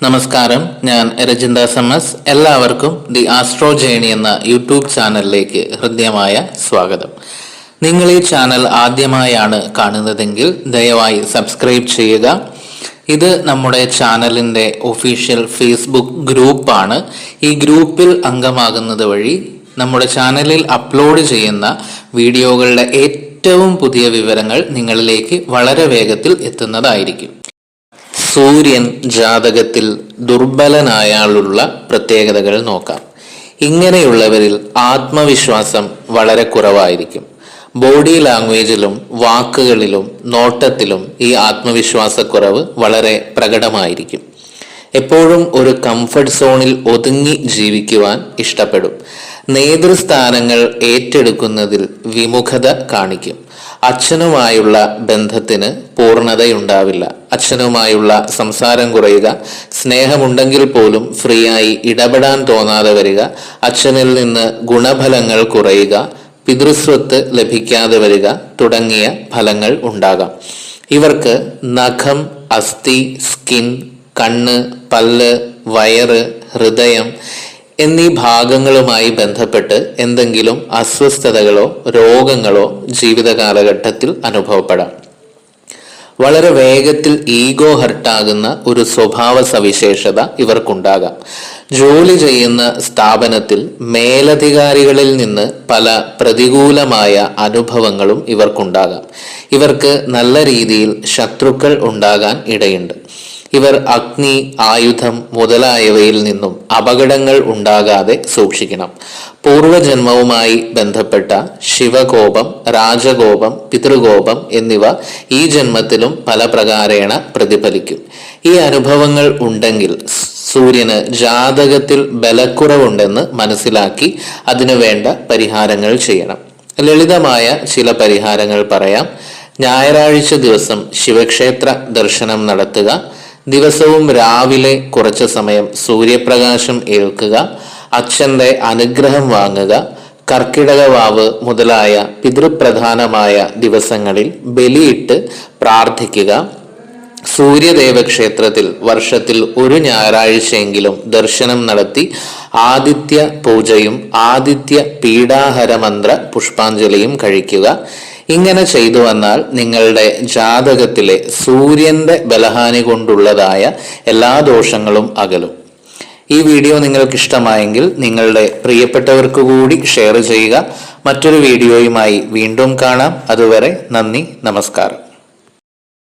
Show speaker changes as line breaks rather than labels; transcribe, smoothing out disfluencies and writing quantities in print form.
നമസ്കാരം, ഞാൻ രജിന്ദാസ് M S. എല്ലാവർക്കും ദി ആസ്ട്രോ ജേണി എന്ന യൂട്യൂബ് ചാനലിലേക്ക് ഹൃദ്യമായ സ്വാഗതം. നിങ്ങൾ ഈ ചാനൽ ആദ്യമായാണ് കാണുന്നതെങ്കിൽ ദയവായി സബ്സ്ക്രൈബ് ചെയ്യുക. ഇത് നമ്മുടെ ചാനലിൻ്റെ ഒഫീഷ്യൽ ഫേസ്ബുക്ക് ഗ്രൂപ്പാണ്. ഈ ഗ്രൂപ്പിൽ അംഗമാകുന്നത് വഴി നമ്മുടെ ചാനലിൽ അപ്ലോഡ് ചെയ്യുന്ന വീഡിയോകളുടെ ഏറ്റവും പുതിയ വിവരങ്ങൾ നിങ്ങളിലേക്ക് വളരെ വേഗത്തിൽ എത്തുന്നതായിരിക്കും. സൂര്യൻ ജാതകത്തിൽ ദുർബലനായാലുള്ള പ്രത്യേകതകൾ നോക്കാം. ഇങ്ങനെയുള്ളവരിൽ ആത്മവിശ്വാസം വളരെ കുറവായിരിക്കും. ബോഡി ലാംഗ്വേജിലും വാക്കുകളിലും നോട്ടത്തിലും ഈ ആത്മവിശ്വാസക്കുറവ് വളരെ പ്രകടമായിരിക്കും. എപ്പോഴും ഒരു കംഫർട്ട് സോണിൽ ഒതുങ്ങി ജീവിക്കുവാൻ ഇഷ്ടപ്പെടും. നേതൃസ്ഥാനങ്ങൾ ഏറ്റെടുക്കുന്നതിൽ വിമുഖത കാണിക്കും. അച്ഛനുമായുള്ള ബന്ധത്തിന് പൂർണ്ണതയുണ്ടാവില്ല. അച്ഛനുമായുള്ള സംസാരം കുറയുക, സ്നേഹമുണ്ടെങ്കിൽ പോലും ഫ്രീ ആയി ഇടപെടാൻ തോന്നാതെ വരിക, അച്ഛനിൽ നിന്ന് ഗുണഫലങ്ങൾ കുറയുക, പിതൃസ്വത്ത് ലഭിക്കാതെ വരിക തുടങ്ങിയ ഫലങ്ങൾ ഉണ്ടാകാം. ഇവർക്ക് നഖം, അസ്ഥി, സ്കിൻ, കണ്ണ്, പല്ല്, വയറ്, ഹൃദയം എന്നീ ഭാഗങ്ങളുമായി ബന്ധപ്പെട്ട് എന്തെങ്കിലും അസ്വസ്ഥതകളോ രോഗങ്ങളോ ജീവിത കാലഘട്ടത്തിൽ അനുഭവപ്പെടാം. വളരെ വേഗത്തിൽ ഈഗോ ഹർട്ടാകുന്ന ഒരു സ്വഭാവ സവിശേഷത ഇവർക്കുണ്ടാകാം. ജോലി ചെയ്യുന്ന സ്ഥാപനത്തിൽ മേലധികാരികളിൽ നിന്ന് പല പ്രതികൂലമായ അനുഭവങ്ങളും ഇവർക്കുണ്ടാകാം. ഇവർക്ക് നല്ല രീതിയിൽ ശത്രുക്കൾ ഉണ്ടാകാൻ ഇടയുണ്ട്. ഇവർ അഗ്നി, ആയുധം മുതലായവയിൽ നിന്നും അപകടങ്ങൾ ഉണ്ടാകാതെ സൂക്ഷിക്കണം. പൂർവജന്മവുമായി ബന്ധപ്പെട്ട ശിവകോപം, രാജകോപം, പിതൃകോപം എന്നിവ ഈ ജന്മത്തിലും പല പ്രകാരേണ പ്രതിഫലിക്കും. ഈ അനുഭവങ്ങൾ ഉണ്ടെങ്കിൽ സൂര്യന് ജാതകത്തിൽ ബലക്കുറവുണ്ടെന്ന് മനസ്സിലാക്കി അതിനു വേണ്ട പരിഹാരങ്ങൾ ചെയ്യണം. ലളിതമായ ചില പരിഹാരങ്ങൾ പറയാം. ഞായറാഴ്ച ദിവസം ശിവക്ഷേത്ര ദർശനം നടത്തുക. ദിവസവും രാവിലെ കുറച്ചു സമയം സൂര്യപ്രകാശം ഏൽക്കുക. അച്ഛൻ്റെ അനുഗ്രഹം വാങ്ങുക. കർക്കിടക വാവ് മുതലായ പിതൃപ്രധാനമായ ദിവസങ്ങളിൽ ബലിയിട്ട് പ്രാർത്ഥിക്കുക. സൂര്യദേവ ക്ഷേത്രത്തിൽ വർഷത്തിൽ ഒരു ഞായറാഴ്ചയെങ്കിലും ദർശനം നടത്തി ആദിത്യ പൂജയും ആദിത്യ പീഡാഹരമന്ത്ര പുഷ്പാഞ്ജലിയും കഴിക്കുക. ഇങ്ങനെ ചെയ്തു വന്നാൽ നിങ്ങളുടെ ജാതകത്തിലെ സൂര്യന്റെ ബലഹാനി കൊണ്ടുള്ളതായ എല്ലാ ദോഷങ്ങളും അകലും. ഈ വീഡിയോ നിങ്ങൾക്ക് ഇഷ്ടമായെങ്കിൽ നിങ്ങളുടെ പ്രിയപ്പെട്ടവർക്ക് കൂടി ഷെയർ ചെയ്യുക. മറ്റൊരു വീഡിയോയുമായി വീണ്ടും കാണാം. അതുവരെ നന്ദി, നമസ്കാരം.